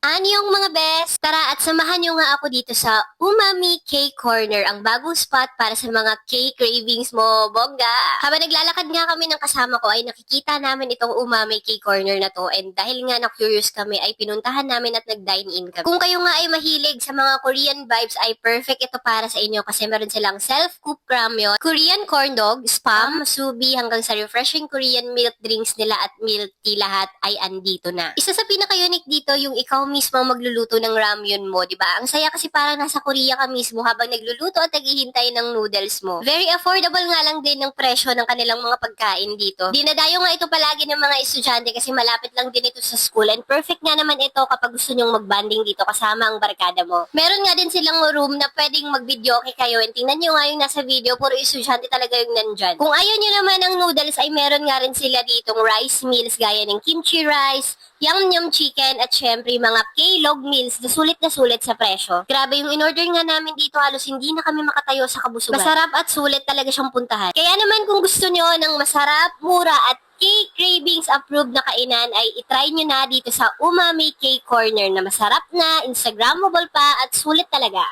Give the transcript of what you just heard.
Anyong mga best, tara at samahan nyo nga ako dito sa Umami Cake Corner, ang bagong spot para sa mga cake cravings mo, bongga. Habang naglalakad nga kami ng kasama ko ay nakikita namin itong Umami Cake Corner na to, and dahil nga na-curious kami ay pinuntahan namin at nag-dine-in kami. Kung kayo nga ay mahilig sa mga Korean vibes ay perfect ito para sa inyo kasi meron silang self-cooked ramyeon, Korean corn dog, spam, subi hanggang sa refreshing Korean milk drinks nila at milk tea, lahat ay andito na. Isa sa pinaka-unique dito yung ikaw mismo ang magluluto ng ramyun mo, di ba? Ang saya kasi parang nasa Korea ka mismo habang nagluluto at naghihintay ng noodles mo. Very affordable nga lang din ng presyo ng kanilang mga pagkain dito. Dinadayo nga ito palagi ng mga estudyante kasi malapit lang din ito sa school, and perfect nga naman ito kapag gusto nyong mag-banding dito kasama ang barkada mo. Meron nga din silang room na pwedeng mag-video okay kayo, and tingnan nyo nga yung nasa video, puro estudyante talaga yung nandyan. Kung ayaw nyo naman ng noodles ay meron nga rin sila ditong rice meals gaya ng kimchi rice, yum-yum chicken, at syempre mga K-log meals na sulit sa presyo. Grabe, yung in-order nga namin dito, halos hindi na kami makatayo sa kabusugan. Masarap at sulit talaga siyang puntahan. Kaya naman kung gusto nyo ng masarap, mura at cake cravings approved na kainan ay itry nyo na dito sa Umami Cake Corner na masarap na, Instagrammable pa at sulit talaga.